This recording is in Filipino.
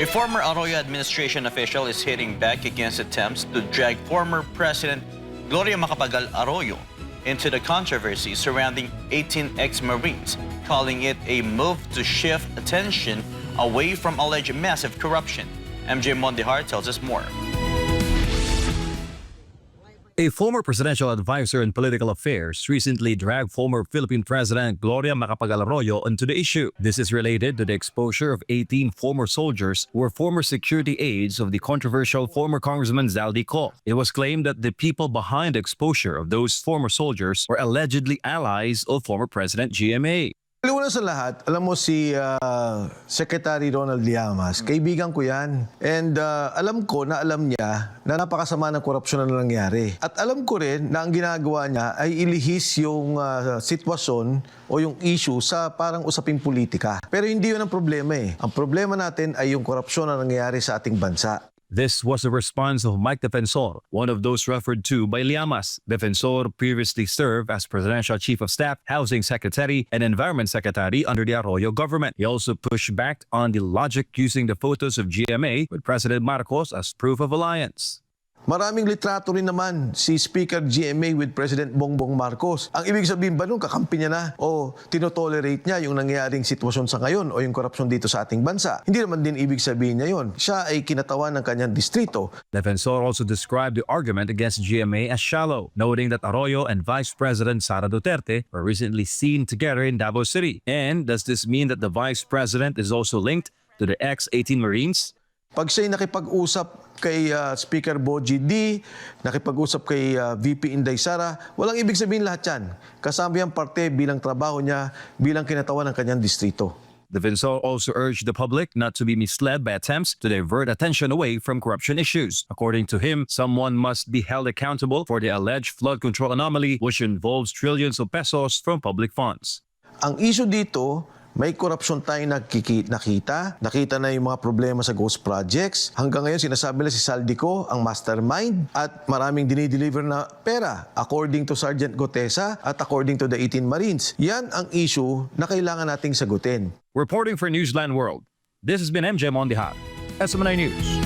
A former Arroyo administration official is hitting back against attempts to drag former President Gloria Macapagal Arroyo into the controversy surrounding 18 ex-Marines, calling it a move to shift attention away from alleged massive corruption. MJ Mondihar tells us more. A former presidential advisor in political affairs recently dragged former Philippine President Gloria Macapagal Arroyo into the issue. This is related to the exposure of 18 former soldiers who were former security aides of the controversial former Congressman Zaldi Co. It was claimed that the people behind the exposure of those former soldiers were allegedly allies of former President GMA. Una sa lahat, alam mo si Secretary Ronald Llamas, kaibigan ko yan. And alam ko na alam niya na napakasama ng korupsyon na nangyari. At alam ko rin na ang ginagawa niya ay ilihis yung sitwasyon o yung issue sa parang usaping politika. Pero hindi yun ang problema eh. Ang problema natin ay yung korupsyon na nangyayari sa ating bansa. This was the response of Mike Defensor, one of those referred to by Llamas. Defensor previously served as Presidential Chief of Staff, Housing Secretary, and Environment Secretary under the Arroyo government. He also pushed back on the logic using the photos of GMA with President Marcos as proof of alliance. Maraming litrato rin naman si Speaker GMA with President Bongbong Marcos. Ang ibig sabihin ba nun, kakampi niya na o tinotolerate niya yung nangyayaring sitwasyon sa ngayon o yung korupsyon dito sa ating bansa? Hindi naman din ibig sabihin niya yun. Siya ay kinatawan ng kanyang distrito. Defensor also described the argument against GMA as shallow, noting that Arroyo and Vice President Sara Duterte were recently seen together in Davao City. And does this mean that the Vice President is also linked to the ex-18 Marines? Pag siya'y nakipag-usap kay Speaker Bogie D, nakipag-usap kay VP Inday Sara, walang ibig sabihin lahat yan. Kasama yung parte bilang trabaho niya, bilang kinatawan ng kanyang distrito. Defensor also urged the public not to be misled by attempts to divert attention away from corruption issues. According to him, someone must be held accountable for the alleged flood control anomaly which involves trillions of pesos from public funds. Ang issue dito, may korupsyon tayong nakita. Nakita na yung mga problema sa ghost projects. Hanggang ngayon, sinasabi na si Saldico ang mastermind at maraming dinideliver na pera according to Sergeant Gotesa at according to the 18 Marines. Yan ang issue na kailangan nating sagutin. Reporting for Newsland World, this has been MJ Mondihar, SMNI News.